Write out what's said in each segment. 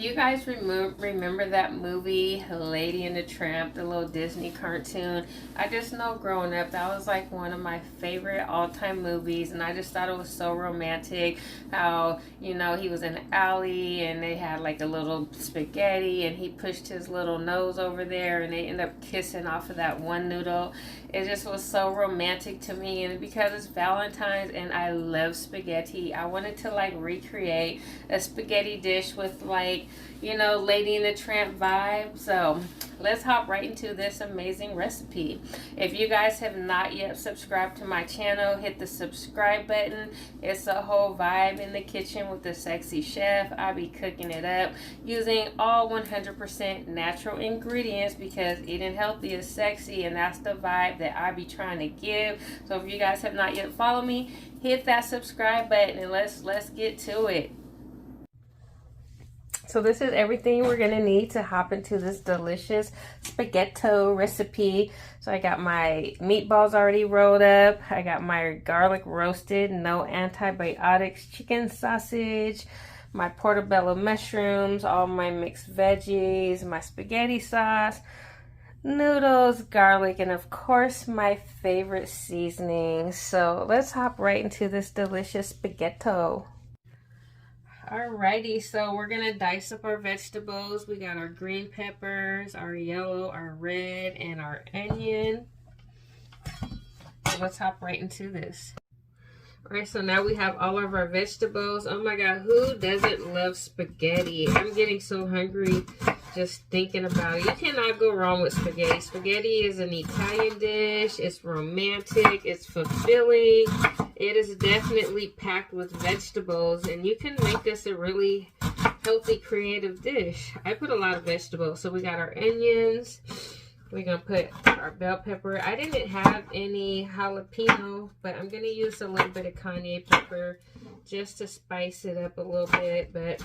you guys remember that movie, Lady and the Tramp, the little Disney cartoon? I just know growing up, that was like one of my favorite all-time movies, and I just thought it was so romantic how, you know, he was in the alley and they had like a little spaghetti and he pushed his little nose over there and they end up kissing off of that one noodle. It just was so romantic to me, and because it's Valentine's and I love spaghetti, I wanted to like recreate a spaghetti dish with like, you know, Lady and the Tramp vibe. So let's hop right into this amazing recipe. If you guys have not yet subscribed to my channel, hit the subscribe button. It's a whole vibe in the kitchen with the sexy chef. I be cooking it up using all 100% natural ingredients because eating healthy is sexy, and that's the vibe that I be trying to give. So if you guys have not yet followed me, hit that subscribe button and let's get to it. So this is everything we're gonna need to hop into this delicious spaghetti recipe. So I got my meatballs already rolled up. I got my garlic roasted, no antibiotics chicken sausage, my portobello mushrooms, all my mixed veggies, my spaghetti sauce, noodles, garlic, and of course my favorite seasonings. So let's hop right into this delicious spaghetti. Alrighty, so we're gonna dice up our vegetables. We got our green peppers, our yellow, our red, and our onion. So let's hop right into this. Alright, so now we have all of our vegetables. Oh my god, who doesn't love spaghetti? I'm getting so hungry just thinking about it. You cannot go wrong with spaghetti. Spaghetti is an Italian dish. It's romantic. It's fulfilling. It is definitely packed with vegetables, and you can make this a really healthy, creative dish. I put a lot of vegetables. So we got our onions. We're going to put our bell pepper. I didn't have any jalapeno, but I'm going to use a little bit of cayenne pepper just to spice it up a little bit. But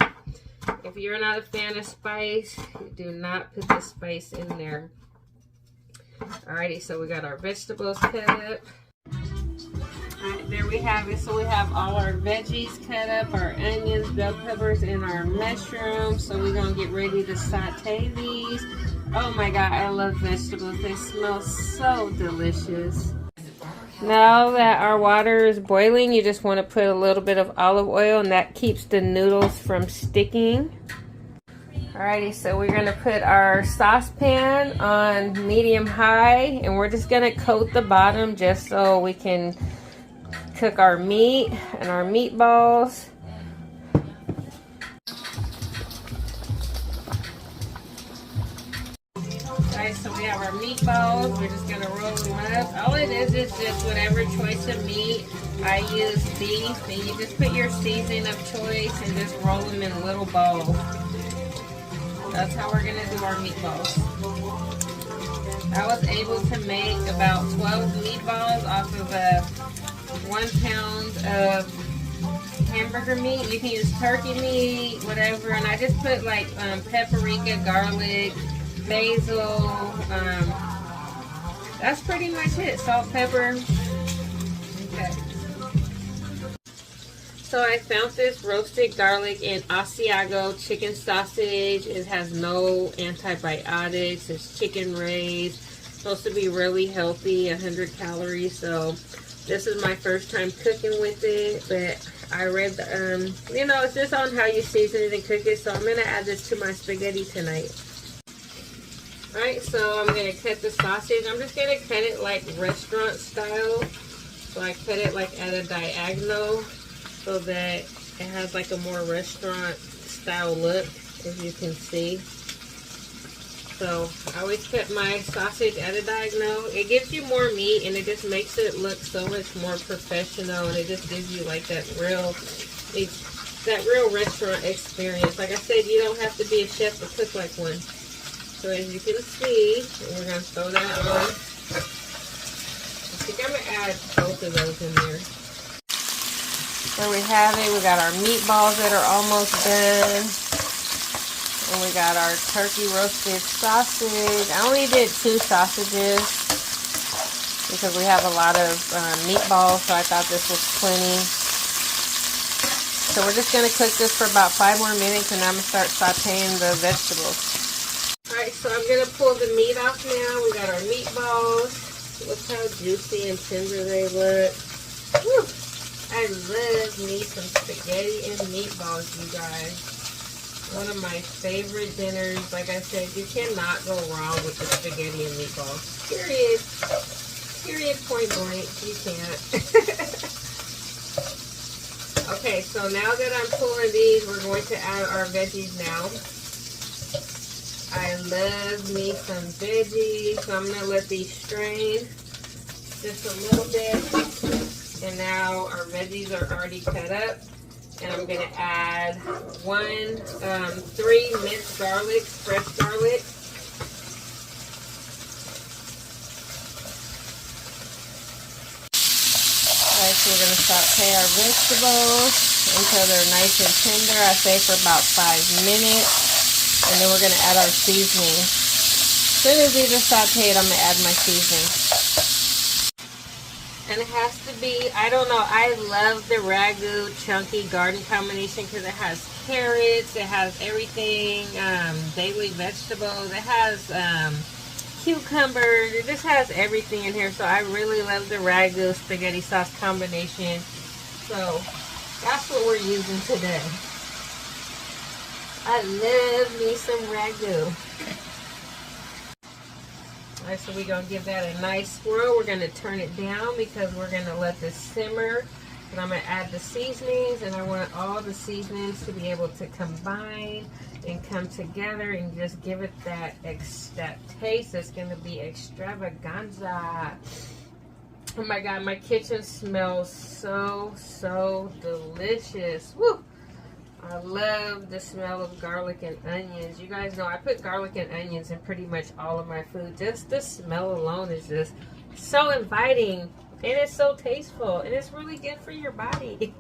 if you're not a fan of spice, do not put the spice in there. Alrighty, so we got our vegetables cut up. Alright, there we have it. So we have all our veggies cut up, our onions, bell peppers, and our mushrooms. So we're going to get ready to saute these. Oh my god, I love vegetables. They smell so delicious. Now that our water is boiling, you just want to put a little bit of olive oil, and that keeps the noodles from sticking. Alrighty, so we're going to put our saucepan on medium high, and we're just going to coat the bottom just so we can cook our meat and our meatballs. Alright, so we have our meatballs. We're just going to roll them up. All it is just whatever choice of meat. I use beef, and you just put your seasoning of choice and just roll them in little balls. That's how we're going to do our meatballs. I was able to make about 12 meatballs off of 1 pound of hamburger meat. You can use turkey meat, whatever. And I just put like paprika, garlic, basil. That's pretty much it. Salt, pepper. Okay. So I found this roasted garlic and Asiago chicken sausage. It has no antibiotics. It's chicken raised. Supposed to be really healthy, 100 calories. So this is my first time cooking with it, but I read the, you know, it's just on how you season it and cook it. So I'm going to add this to my spaghetti tonight. Alright, so I'm going to cut the sausage. I'm just going to cut it like restaurant style. So I cut it like at a diagonal so that it has like a more restaurant style look, as you can see. So I always cut my sausage at a diagonal. It gives you more meat, and it just makes it look so much more professional, and it just gives you like that real restaurant experience. Like I said, you don't have to be a chef to cook like one. So as you can see, we're going to throw that on. I think I'm going to add both of those in there. There we have it. We got our meatballs that are almost done. And we got our turkey roasted sausage. I only did 2 sausages because we have a lot of meatballs, so I thought this was plenty. so we're just going to cook this for about 5 more minutes, and I'm going to start sauteing the vegetables. Alright, so I'm going to pull the meat off now. We got our meatballs. Look how juicy and tender they look. Woo! I love me some spaghetti and meatballs, you guys. One of my favorite dinners. Like I said, you cannot go wrong with the spaghetti and meatballs. Period. Period, point blank. You can't. Okay, so now that I'm pulling these, we're going to add our veggies now. I love me some veggies, so I'm going to let these strain just a little bit. And now our veggies are already cut up. And I'm going to add 3 minced garlic, fresh garlic. Alright, so we're going to saute our vegetables until they're nice and tender. I say for about 5 minutes. And then we're going to add our seasoning. As soon as these are sauteed, I'm going to add my seasoning. And it has to be, I don't know, I love the ragu chunky garden combination because it has carrots, it has everything, daily vegetables, it has cucumbers, it just has everything in here. So I really love the ragu spaghetti sauce combination. So that's what we're using today. I love me some ragu. Alright, so we're going to give that a nice swirl. We're going to turn it down because we're going to let this simmer. And I'm going to add the seasonings, and I want all the seasonings to be able to combine and come together and just give it that taste that's going to be extravaganza. Oh my God, my kitchen smells so delicious. Woo! I love the smell of garlic and onions. You guys know I put garlic and onions in pretty much all of my food. Just the smell alone is just so inviting. And it's so tasteful. And it's really good for your body.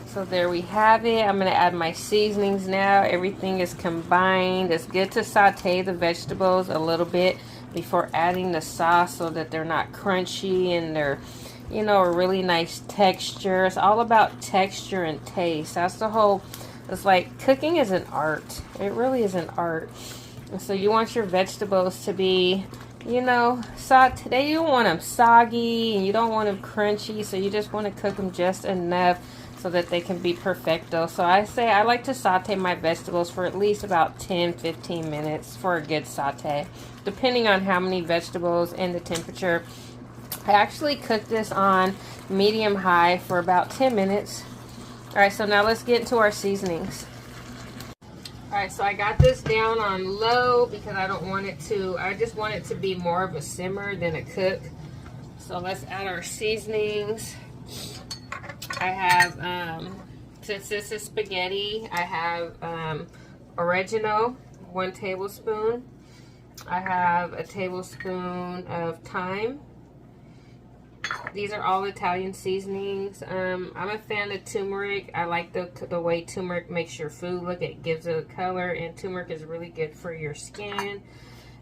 So there we have it. I'm going to add my seasonings now. Everything is combined. It's good to saute the vegetables a little bit before adding the sauce so that they're not crunchy and they're, you know, a really nice texture. It's all about texture and taste. That's the whole, it's like cooking is an art. It really is an art. And so you want your vegetables to be, you know, today you don't want them soggy and you don't want them crunchy. So you just want to cook them just enough so that they can be perfecto. So I like to saute my vegetables for at least about 10-15 minutes for a good saute, depending on how many vegetables and the temperature. I actually cooked this on medium high for about 10 minutes. Alright, so now let's get into our seasonings. Alright, so I got this down on low because I don't want it to, I just want it to be more of a simmer than a cook. So let's add our seasonings. I have, since this is spaghetti, I have oregano, 1 tablespoon. I have a tablespoon of thyme. These are all Italian seasonings. I'm a fan of turmeric. I like the way turmeric makes your food look. It gives it a color, and turmeric is really good for your skin.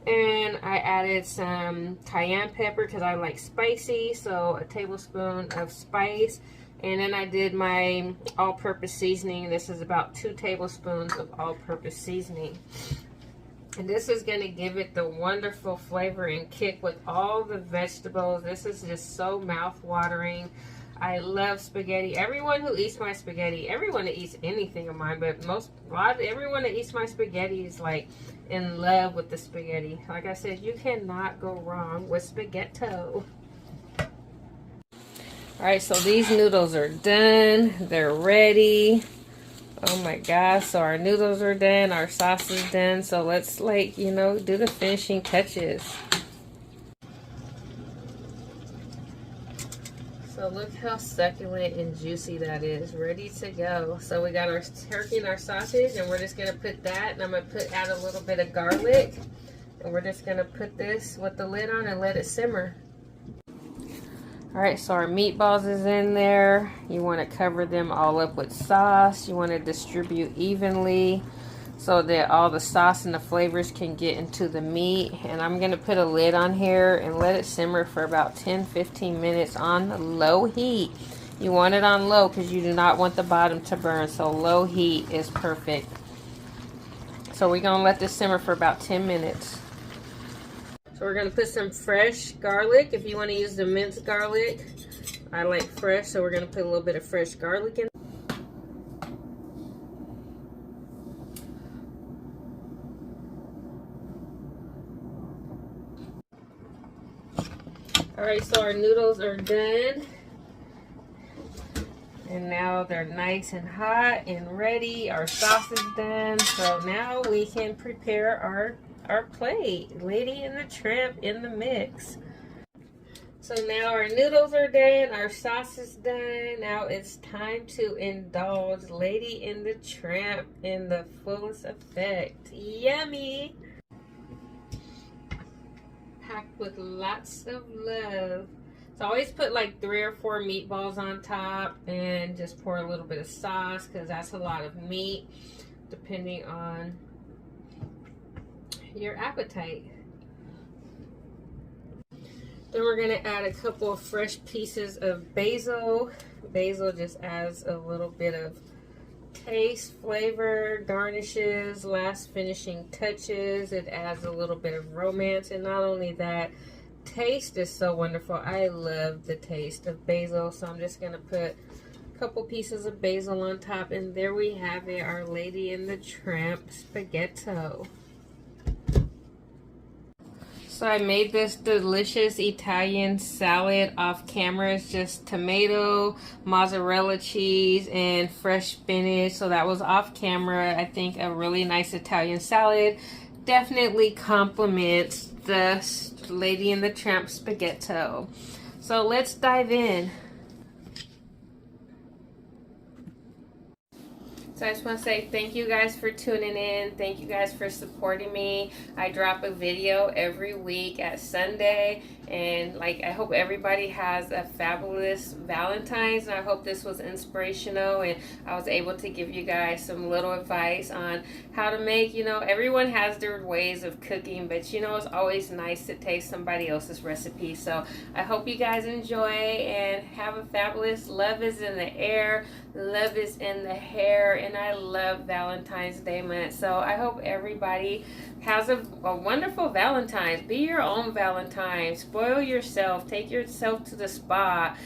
And I added some cayenne pepper because I like spicy, so a tablespoon of spice. And then I did my all-purpose seasoning. This is about 2 tablespoons of all-purpose seasoning. And this is going to give it the wonderful flavor and kick with all the vegetables. This is just so mouth-watering. I love spaghetti. Everyone who eats my spaghetti, everyone that eats anything of mine, but everyone that eats my spaghetti is like in love with the spaghetti. Like I said, you cannot go wrong with spaghetto. Alright, so these noodles are done. They're ready. Oh my gosh, so our noodles are done, our sauce is done, so let's, like, you know, do the finishing touches. So look how succulent and juicy that is, ready to go. So we got our turkey and our sausage, and we're just going to put that, and I'm going to add a little bit of garlic, and we're just going to put this with the lid on and let it simmer. Alright, so our meatballs is in there. You want to cover them all up with sauce. You want to distribute evenly so that all the sauce and the flavors can get into the meat. And I'm going to put a lid on here and let it simmer for about 10-15 minutes on low heat. You want it on low because you do not want the bottom to burn. So low heat is perfect. So we're going to let this simmer for about 10 minutes. So we're going to put some fresh garlic. If you want to use the minced garlic, I like fresh, so we're going to put a little bit of fresh garlic in. Alright, so our noodles are done. And now they're nice and hot and ready. Our sauce is done. So now we can prepare our plate. Lady and the Tramp in the mix. So now our noodles are done. Our sauce is done. Now it's time to indulge Lady and the Tramp in the fullest effect. Yummy! Packed with lots of love. So I always put like 3 or 4 meatballs on top and just pour a little bit of sauce because that's a lot of meat depending on your appetite. Then we're going to add a couple of fresh pieces of basil. Basil just adds a little bit of taste, flavor, garnishes, last finishing touches. It adds a little bit of romance, and not only that, taste is so wonderful. I love the taste of basil, so I'm just going to put a couple pieces of basil on top, and there we have it, our Lady and the Tramp spaghetto. So I made this delicious Italian salad off camera. It's just tomato, mozzarella cheese, and fresh spinach. So that was off camera. I think a really nice Italian salad definitely complements the Lady and the Tramp spaghetto. So let's dive in. So I just want to say thank you guys for tuning in. Thank you guys for supporting me. I drop a video every week at Sunday. And I hope everybody has a fabulous Valentine's. And I hope this was inspirational. And I was able to give you guys some little advice on how to make, everyone has their ways of cooking. But, it's always nice to taste somebody else's recipe. So I hope you guys enjoy and have a fabulous. Love is in the air. Love is in the hair. And I love Valentine's Day month. So I hope everybody has a wonderful Valentine's. Be your own Valentine. Spoil yourself. Take yourself to the spa.